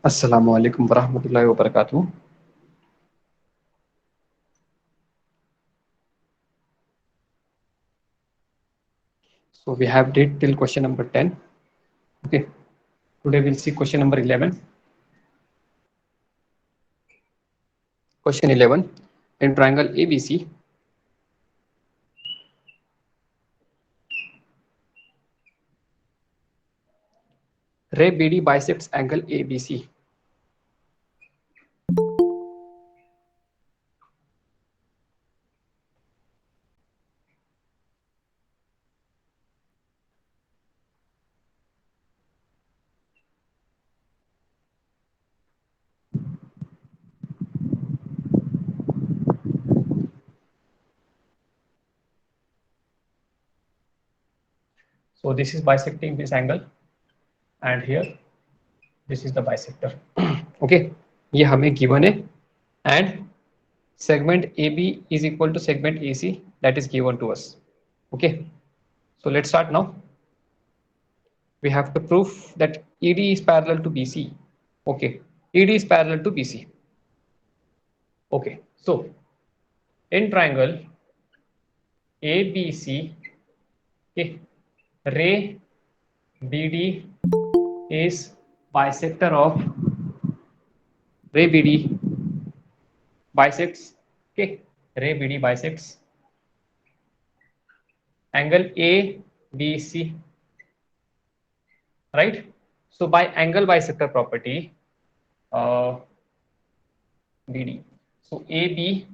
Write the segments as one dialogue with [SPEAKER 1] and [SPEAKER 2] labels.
[SPEAKER 1] Assalamu alaikum warahmatullahi wabarakatuh. So we have did till question number 10. Okay. Today we'll see question number 11. Question 11. In triangle ABC, ray BD bisects angle ABC. So this is bisecting this angle, and here this is the bisector. Okay. ये हमें given है, and segment AB is equal to segment AC, that is given to us. Okay. So let's start now. We have to prove that ED is parallel to BC. Okay. ED is parallel to BC. Okay. So in triangle ABC, okay, ray BD is bisector of ray BD bisects, okay, ray BD bisects angle ABC, right? So by angle bisector property, BD. So AB,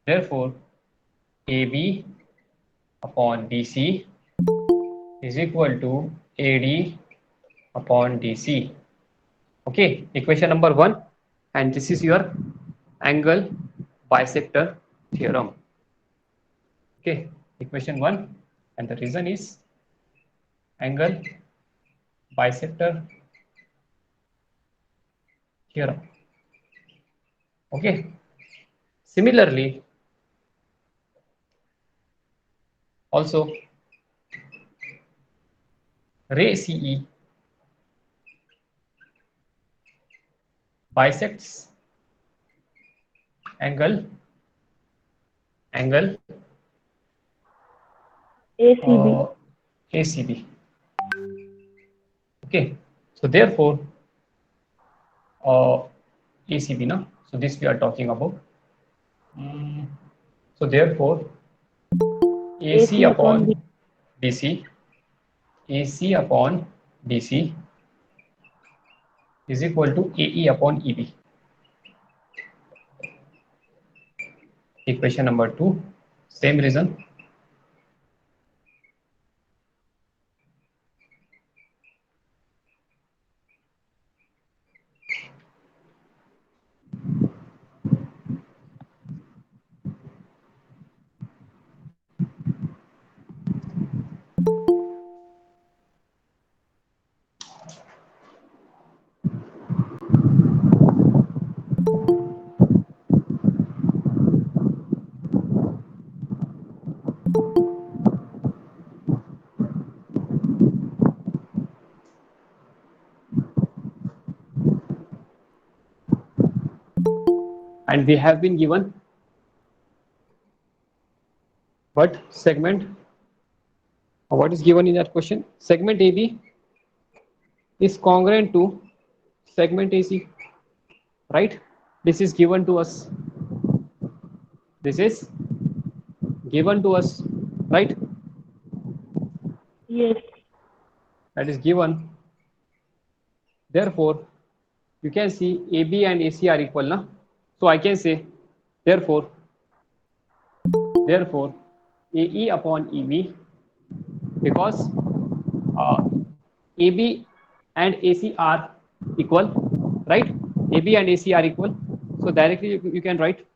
[SPEAKER 1] therefore AB upon BC is equal to AD upon DC. Okay, equation number 1, and this is your angle bisector theorem. Okay, equation 1, and the reason is angle bisector theorem. Okay, similarly, also ray CE bisects angle
[SPEAKER 2] ACB.
[SPEAKER 1] ACB. Okay, so therefore ACB, no? So this we are talking about. So therefore AC
[SPEAKER 2] AC upon B.
[SPEAKER 1] upon BC, AC upon BC is equal to AE upon EB. Equation number 2, same reason. And we have been given what segment, what is given in that question? Segment AB is congruent to segment AC, right? This is given to us. This is given to us, right?
[SPEAKER 2] Yes.
[SPEAKER 1] That is given. Therefore, you can see AB and AC are equal, na? So I can say, therefore AE upon EB, because AB and AC are equal, right? AB and AC are equal. So directly you can write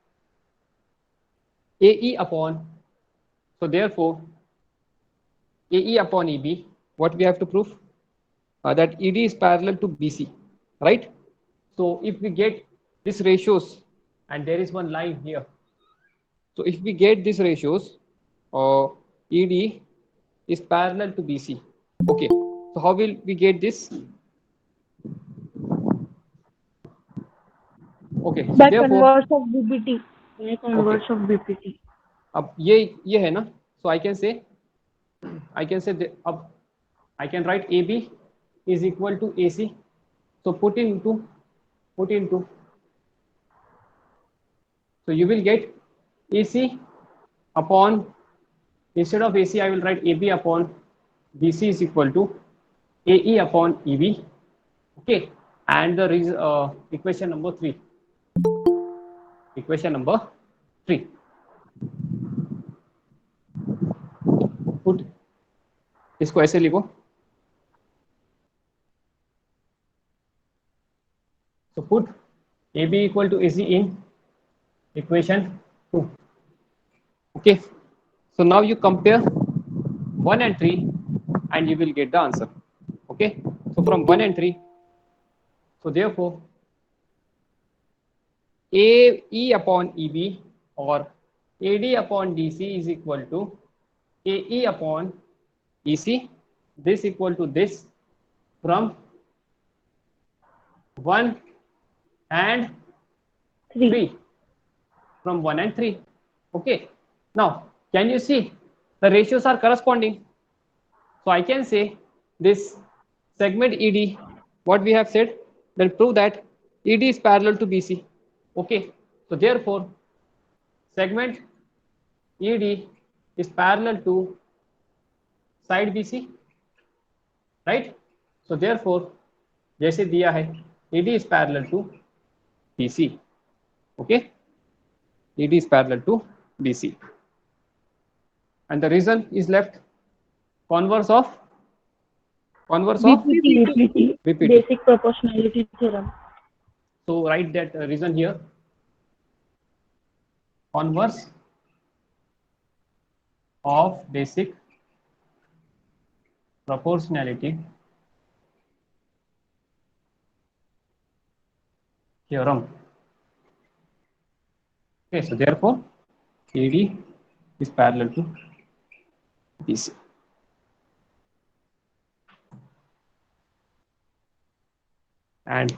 [SPEAKER 1] AE upon, so therefore AE upon EB, what we have to prove? That ED is parallel to BC, right? So if we get these ratios, and there is one line here. So if we get these ratios, ED is parallel to BC. Okay, so how will we get this? Okay, so
[SPEAKER 2] By
[SPEAKER 1] therefore
[SPEAKER 2] converse of BPT. By
[SPEAKER 1] okay,
[SPEAKER 2] converse of BPT.
[SPEAKER 1] अब ये है ना, so I can say अब I can write AB is equal to AC. So put into so you will get AC upon, instead of AC I will write AB upon BC is equal to AE upon EB. Okay, and the equation number 3, equation number 3, put इसको ऐसे लिखो, so put AB equal to AC in equation 2. Okay, so now you compare 1 and 3 and you will get the answer. Okay, so from 1 and 3, so therefore AE upon EB or AD upon DC is equal to AE upon EC, this equal to this from 1 and
[SPEAKER 2] 3.
[SPEAKER 1] 3, from 1 and 3. Okay, now can you see the ratios are corresponding? So I can say this segment ED, what we have said, then prove that ED is parallel to BC. Okay, so therefore segment ED is parallel to side BC, right? So therefore जैसे दिया है ED is parallel to BC. Okay, ED is parallel to BC, and the reason is left converse of
[SPEAKER 2] BPT.
[SPEAKER 1] BPT.
[SPEAKER 2] Basic proportionality theorem.
[SPEAKER 1] So write that reason here, converse of basic proportionality theorem. Okay, so therefore AD is parallel to BC. And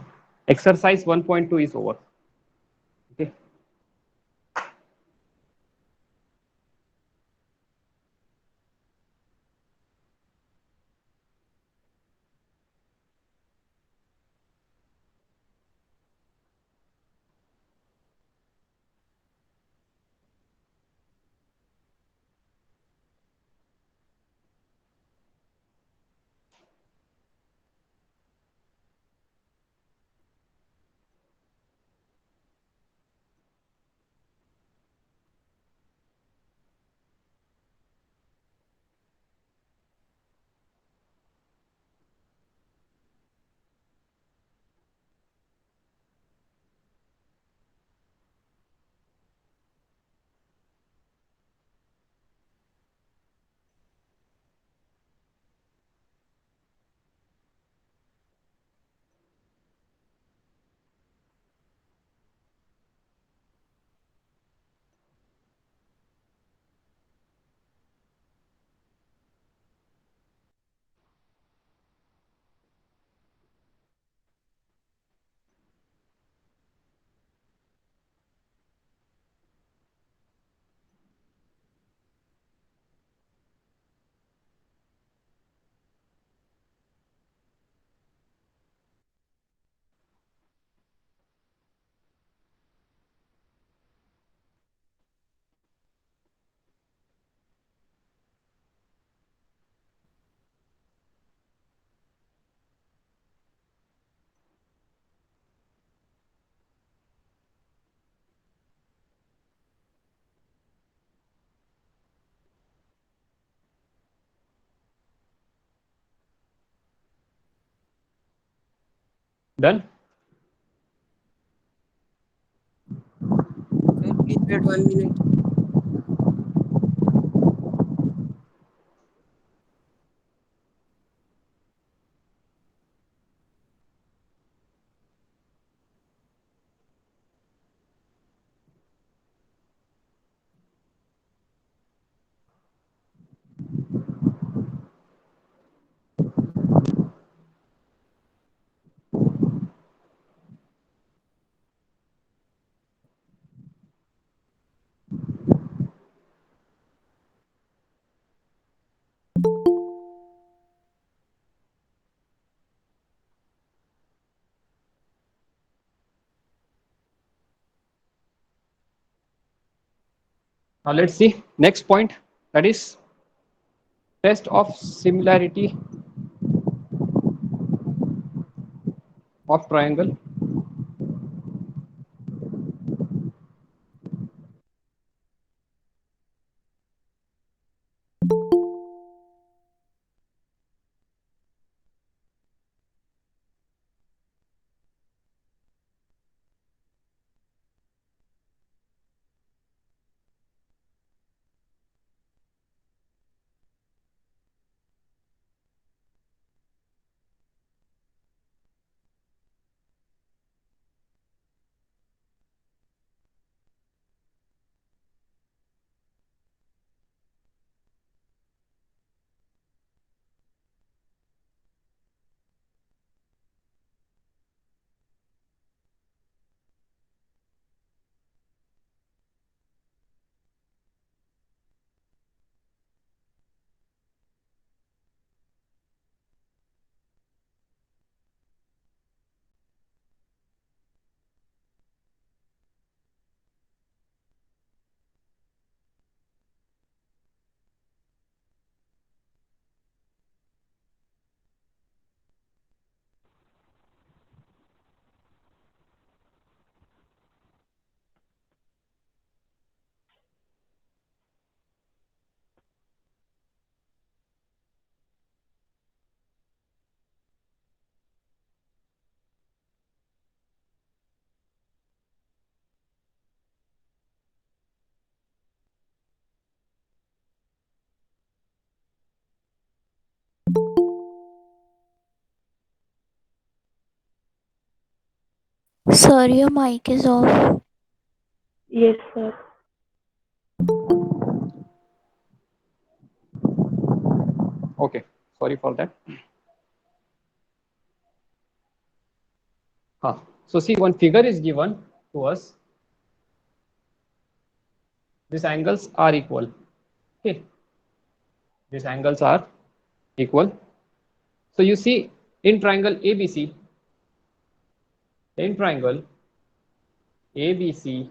[SPEAKER 1] exercise 1.2 is over. Okay. Done.
[SPEAKER 3] Sir, please wait 1 minute.
[SPEAKER 1] Now let's see next point, that is test of similarity of triangle.
[SPEAKER 3] Sir, your mic is off.
[SPEAKER 2] Yes, sir.
[SPEAKER 1] Okay, sorry for that. So see, one figure is given to us. These angles are equal. Okay, these angles are equal. So you see in triangle ABC, in triangle ABC,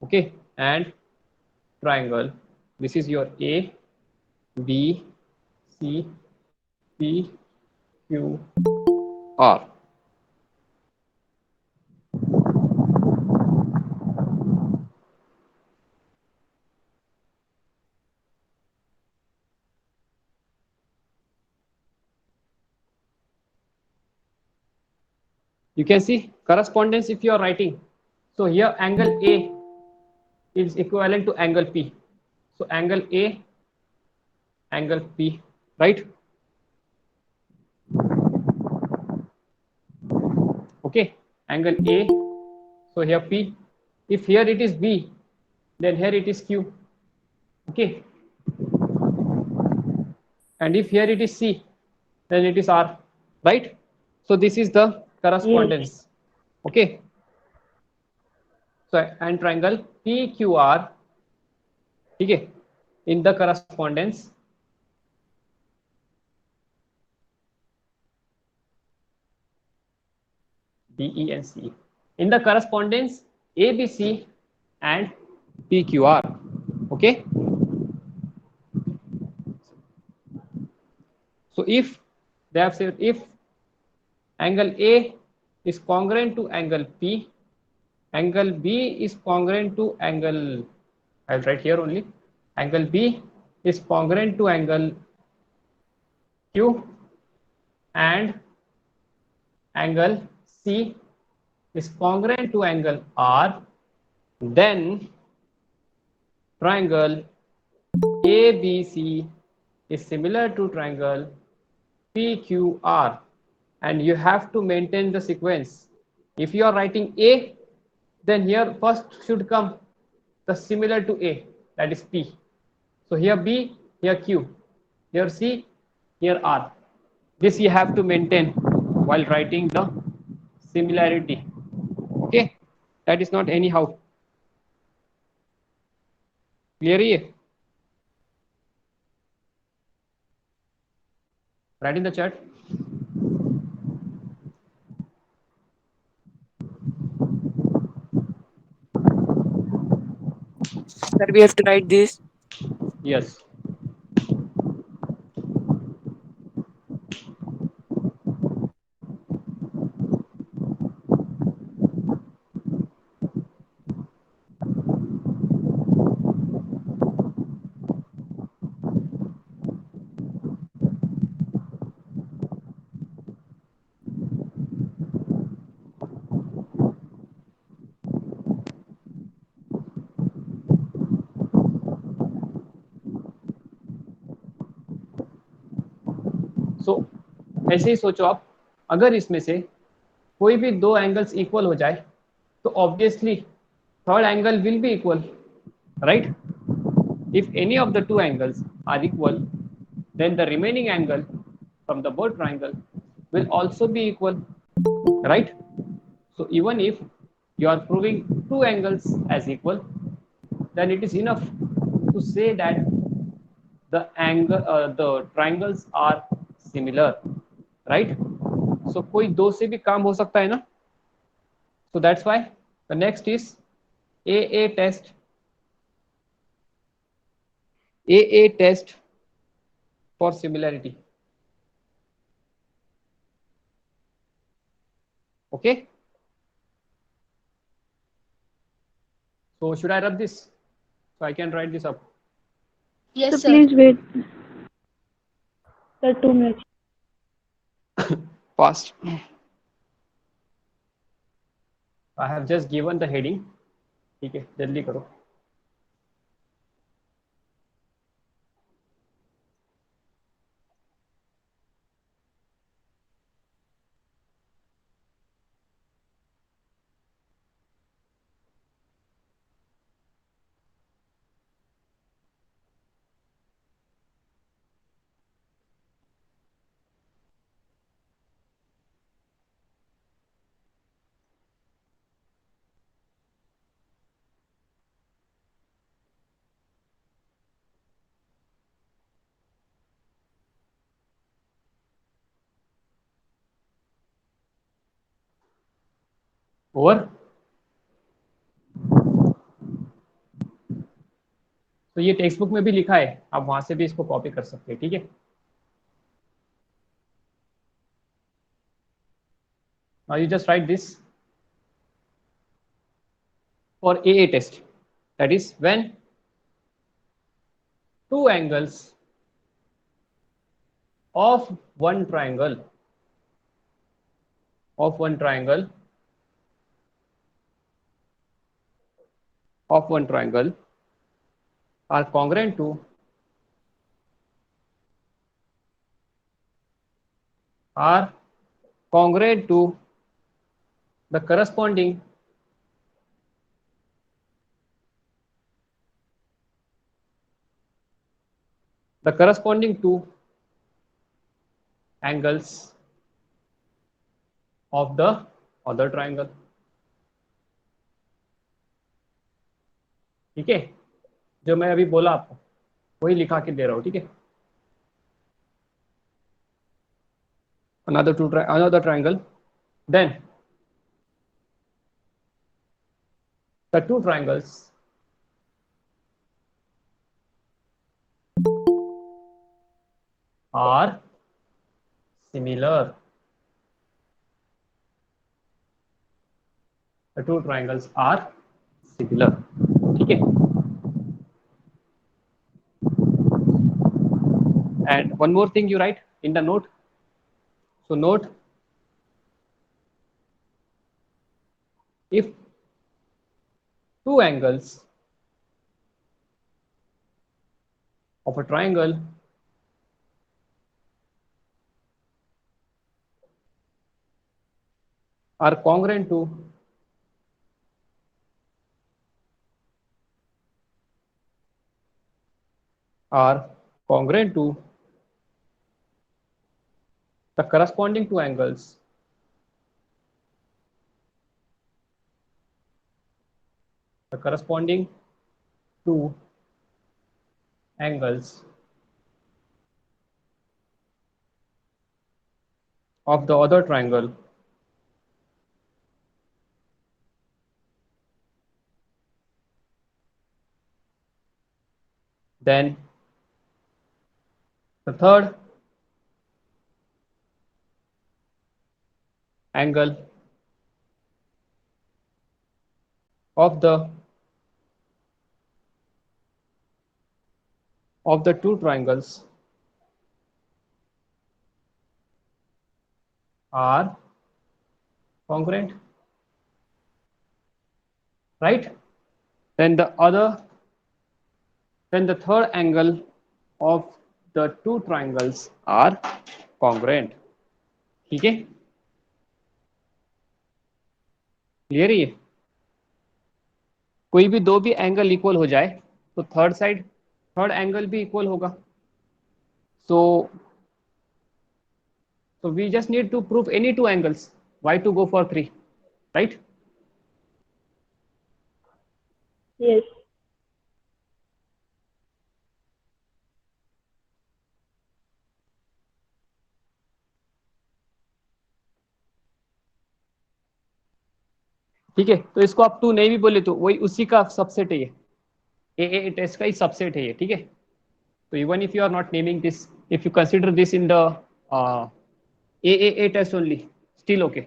[SPEAKER 1] okay, and triangle, this is your A, B, C, P, Q, R. You can see correspondence if you are writing. So here angle A is equivalent to angle P. So angle A, angle P, right? Okay, angle A. So here P. If here it is B, then here it is Q. Okay. And if here it is C, then it is R, right? So this is the
[SPEAKER 2] Yes.
[SPEAKER 1] correspondence. Okay. So and triangle PQR, okay, in the correspondence DE and CE. In the correspondence ABC and PQR. Okay. So if they have said if angle A is congruent to angle P, angle B is congruent to angle, I'll write here only, angle B is congruent to angle Q, and angle C is congruent to angle R, then triangle ABC is similar to triangle PQR, and you have to maintain the sequence. If you are writing A, then here first should come the similar to A, that is P. So here B, here Q, here C, here R. This you have to maintain while writing the similarity. Okay, that is not anyhow. Clear here? Write in the chat.
[SPEAKER 3] Sir, we have to write this.
[SPEAKER 1] Yes. सो ऐसे ही सोचो आप, अगर इसमें से कोई भी दो angles equal हो जाए तो obviously third angle will be equal, right? If any of the two angles are equal, then the remaining angle from the both triangle will also be equal, right? So even if you are proving two angles as equal, then it is enough to say that the triangles are similar, right? So कोई दो से भी काम हो सकता है ना? So that's why the next is AA test. AA test for similarity. Okay. So should I rub this? So I can write this up.
[SPEAKER 2] So
[SPEAKER 4] Yes, sir.
[SPEAKER 2] please wait, sir, 2 minutes.
[SPEAKER 1] Fast. I have just given the heading. ठीक है, जल्दी करो. Over. तो ये text book में भी लिखा है, आप वहां से भी इसको कॉपी कर सकते हैं, ठीक है? Now you just write this for AA test. That is when two angles of one triangle of one triangle of one triangle are congruent to are congruent to the corresponding two angles of the other triangle. ठीक है, जो मैं अभी बोला आपको वही लिखा के दे रहा हूँ, ठीक है? another triangle, then the two triangles are similar. The two triangles are similar. ठीक है? And one more thing you write in the note. So note, if two angles of a triangle are congruent to the corresponding two angles of the other triangle Then the third angle of the two triangles are congruent, right? Then the third angle of the two triangles are congruent. ठीक है, clear है ये? कोई भी दो भी angle equal हो जाए तो थर्ड एंगल भी इक्वल होगा. So we just need to prove any two angles. Why to go for three, right?
[SPEAKER 2] Yes.
[SPEAKER 1] ठीक है, तो इसको आप टू नहीं भी बोले तो वही उसी का सबसेट है ये, ए टेस्ट का ही सबसेट है ये. ठीक है, तो even if you are not naming this, if you consider this in the A test only, still okay.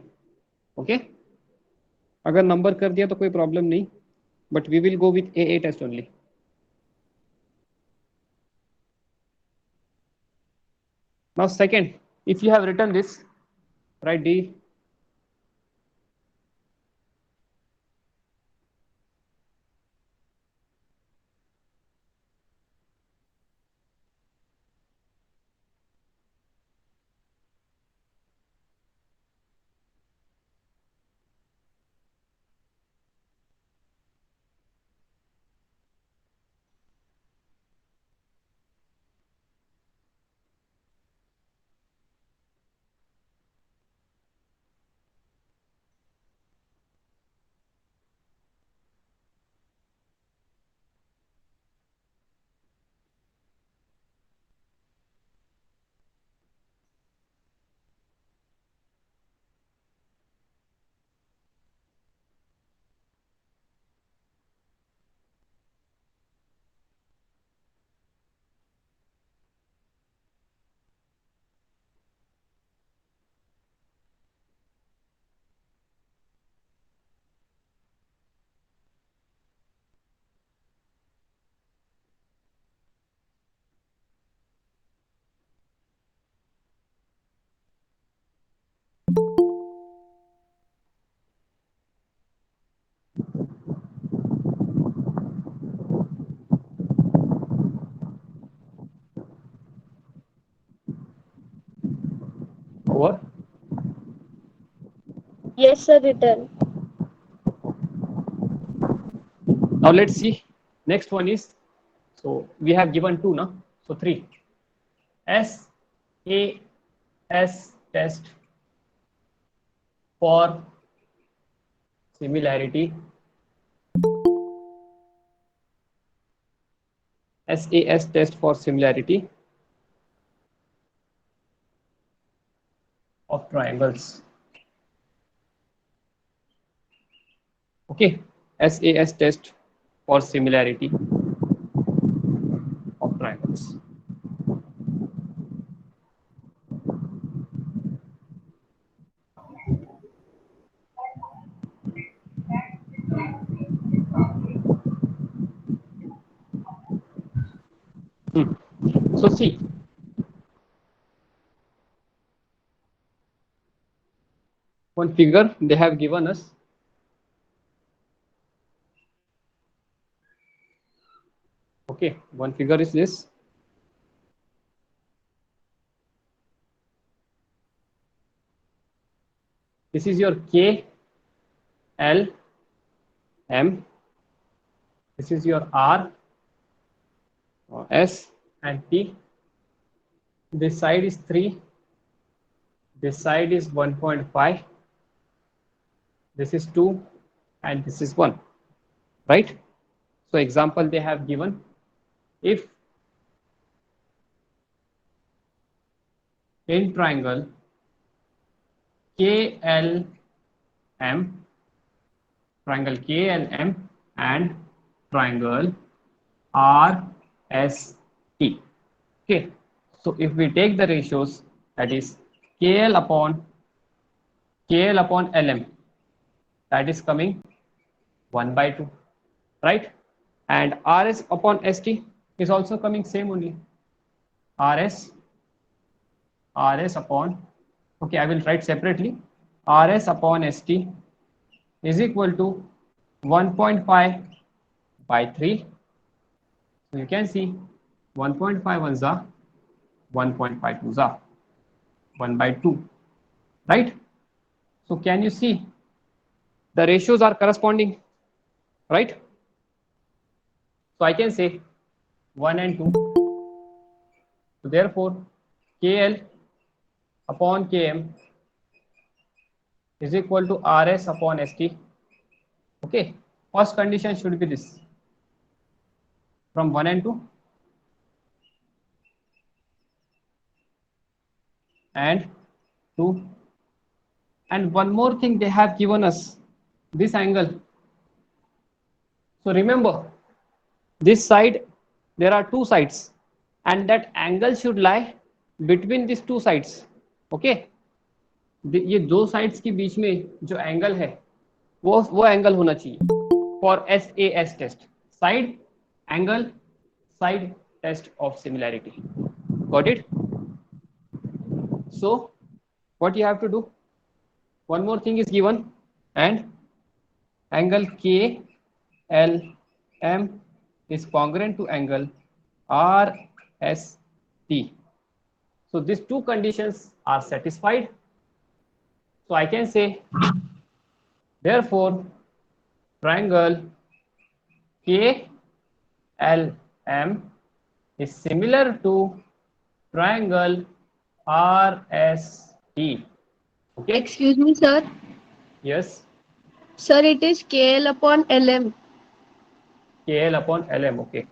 [SPEAKER 1] Okay, अगर नंबर कर दिया तो कोई प्रॉब्लम नहीं, but we will go with A test only. Now second, if you have written this, write D over.
[SPEAKER 2] Yes, sir, written.
[SPEAKER 1] Now let's see. Next one is, so we have given two, na? So three. SAS test for similarity. SAS test for similarity of triangles. Okay, SAS test for similarity of triangles. So see, one figure they have given us. Okay, one figure is this. This is your K, L, M. This is your R, S, and T. This side is 3. This side is 1.5. This is 2, and this is 1. Right? So example they have given. If in triangle KLM, triangle KLM and triangle RST, ST. Okay, so if we take the ratios, that is KL upon LM, that is coming 1 by 2, right? And RS upon ST is also coming same only. RS upon, okay, I will write separately. RS upon ST is equal to 1.5 by 3. So you can see 1.51 za, 1.52 za, 1 by 2, right? So can you see the ratios are corresponding, right? So I can say 1 and 2. So therefore KL upon KM is equal to RS upon ST. Okay, first condition should be this, from 1 and 2, and 2, and one more thing, they have given us this angle. So remember, this side, there are two sides, and that angle should lie between these two sides. Okay, ये दो sides के बीच में जो angle है वो angle होना चाहिए for SAS test, side angle side test of similarity. Got it? So what you have to do, one more thing is given, and angle KLM is congruent to angle RST. So these two conditions are satisfied. So I can say, therefore triangle KLM is similar to triangle RST. Okay.
[SPEAKER 2] Excuse me, sir.
[SPEAKER 1] Yes.
[SPEAKER 2] Sir, it is KL upon LM.
[SPEAKER 1] KL upon LM. Okay.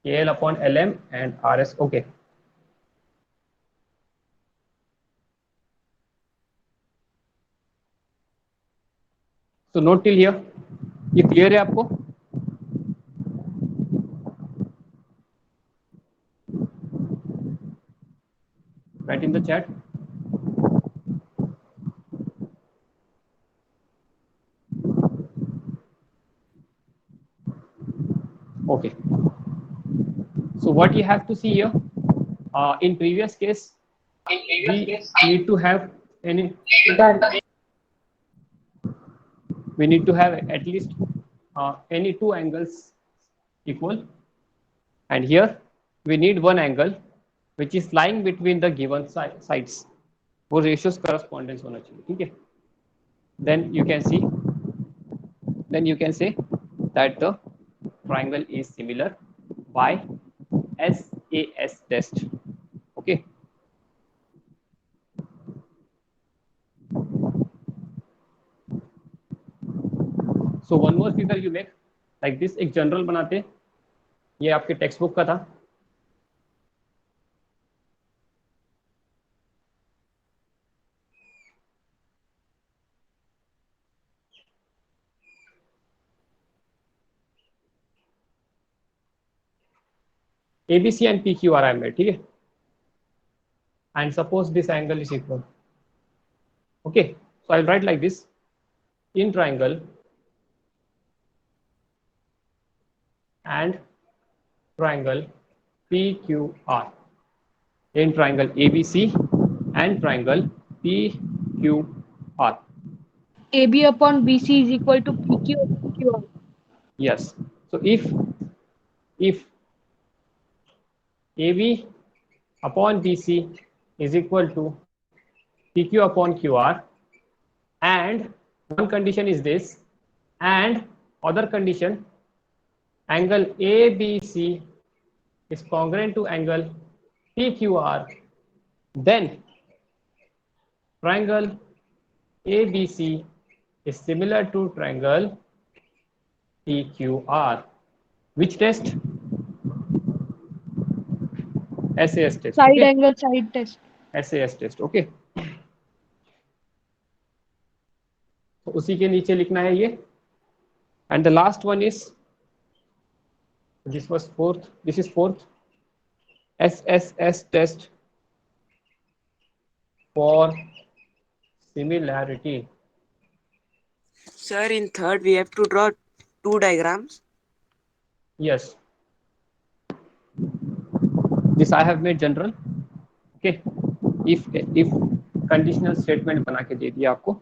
[SPEAKER 1] KL upon LM and RS. Okay. So note till here. ये clear है आपको? Write in the chat. Okay. So what you have to see here, in previous case, we need to have we need to have at least any two angles equal, and here we need one angle which is lying between the given sides. वो ratios correspondence होना चाहिए, ठीक है? Then you can say that the triangle is similar by SAS test. Okay. So one more figure you make like this, एक general बनाते, ये आपके text book का था. ABC and PQ are made, ठीक है? And suppose this angle is equal. Okay, so I'll write like this, in triangle and triangle PQR, in triangle ABC and triangle PQR.
[SPEAKER 2] AB upon BC is equal to PQ upon QR.
[SPEAKER 1] Yes. So if AB upon BC is equal to PQ upon QR, and one condition is this, and other condition, angle ABC is congruent to angle PQR, then triangle ABC is similar to triangle PQR. Which test? SAS test.
[SPEAKER 2] Side
[SPEAKER 1] Okay?
[SPEAKER 2] angle side test.
[SPEAKER 1] SAS test. Okay. तो उसी के नीचे लिखना है ये. And the last one is This was fourth. This is fourth. SSS test for similarity.
[SPEAKER 3] Sir, in third we have to draw two diagrams.
[SPEAKER 1] Yes. This I have made general. Okay. If conditional statement बना के दे दिया आपको.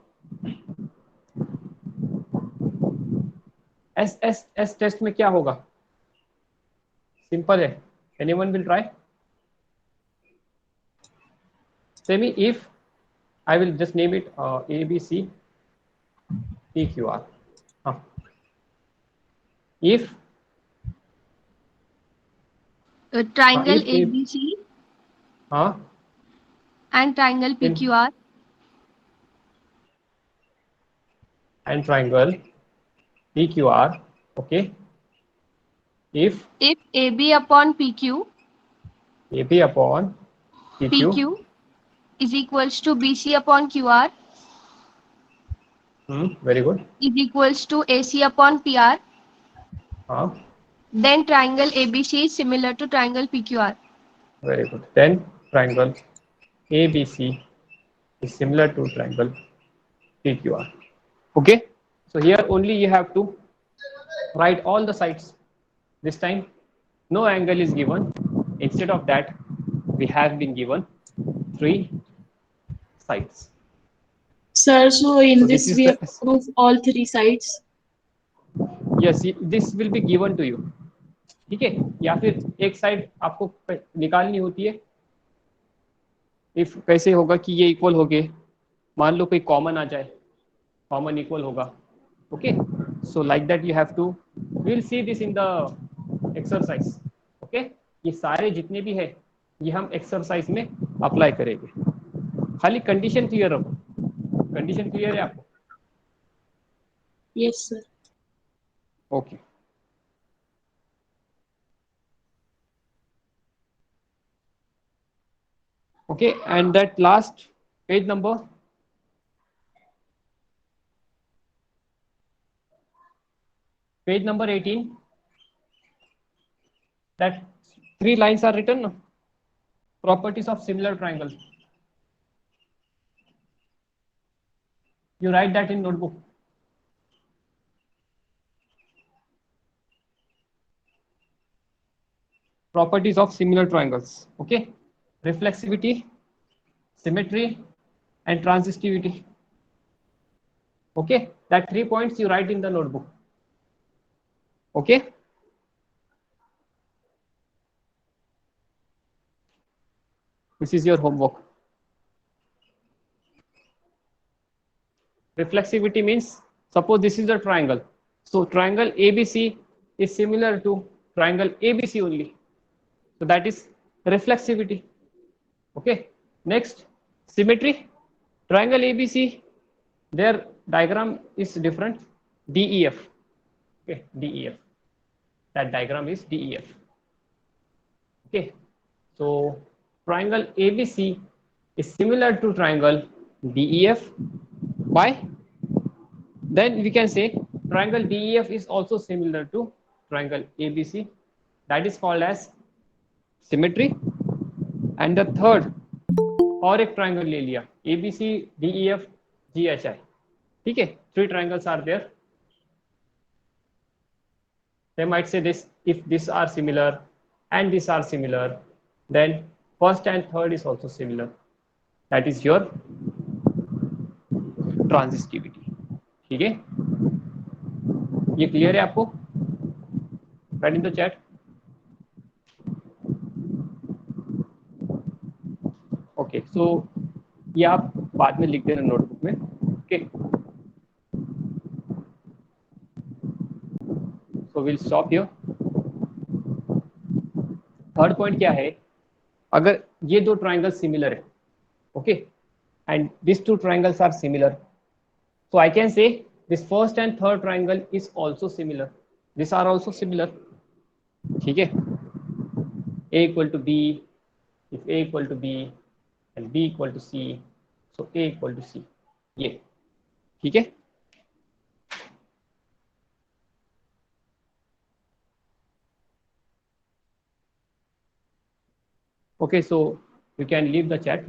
[SPEAKER 1] SSS test में क्या होगा? Simple है. Anyone will try? Semi, if I will just name it A, B, C, P, Q, R. If
[SPEAKER 2] Triangle
[SPEAKER 1] if
[SPEAKER 2] ABC and triangle PQR.
[SPEAKER 1] And triangle PQR. Okay. If
[SPEAKER 2] AB upon PQ
[SPEAKER 1] AP upon PQ
[SPEAKER 2] is equals to BC upon QR
[SPEAKER 1] very good.
[SPEAKER 2] is equals to AC upon PR,
[SPEAKER 1] हाँ,
[SPEAKER 2] then triangle ABC is similar to triangle PQR.
[SPEAKER 1] very good. Then triangle ABC is similar to triangle PQR. Okay. So here only you have to write all the sides. This time no angle is given. Instead of that, we have been given 3 sides.
[SPEAKER 4] Sir, so in
[SPEAKER 1] So
[SPEAKER 4] this
[SPEAKER 1] this is
[SPEAKER 4] we
[SPEAKER 1] the
[SPEAKER 4] have to prove all three sides.
[SPEAKER 1] yes, this will be given to you. ठीक है, या फिर एक side आपको निकालनी होती है. If कैसे होगा कि ये इक्वल हो गए, मान लो कोई कॉमन आ जाए, कॉमन इक्वल होगा. Okay, so like that you have to, will see this in the exercise. Okay, ये सारे जितने भी है ये हम एक्सरसाइज में अप्लाई करेंगे. खाली कंडीशन क्लियर रखो. कंडीशन क्लियर है आपको?
[SPEAKER 4] Yes, sir.
[SPEAKER 1] Okay. Okay, and that last page number, page number 18, that 3 lines are written. Properties of similar triangle. You write that in notebook. Properties of similar triangles. Okay, reflexivity, symmetry, and transitivity. Okay, that 3 points you write in the notebook. Okay. This is your homework. Reflexivity means, suppose this is a triangle. So triangle ABC is similar to triangle ABC only. So that is reflexivity. Okay. Next, symmetry. Triangle ABC, their diagram is different. DEF. Okay, DEF. That diagram is DEF. Okay. So triangle ABC is similar to triangle DEF. Why? Then we can say triangle DEF is also similar to triangle ABC. That is called as symmetry. And the third, और एक triangle ले लिया, ABC, DEF, GHI. ठीक है, 3 triangles are there. They might say this, if these are similar and these are similar, then first and third is also similar. That is your transitivity. ठीक है, ये clear है आपको? Right in the chat. Okay, so ये आप बाद में लिख देना नोटबुक में. Okay, so will stop here. Third point क्या है, अगर ये 2 ट्राइंगल सिमिलर है, okay, and this 2 triangles are similar, so I can say this first and third triangle is also similar. These are also similar. ठीक है, A equal to B, if A equal to B and B equal to C, so A equal to C. ये ठीक है. Okay, so you can leave the chat.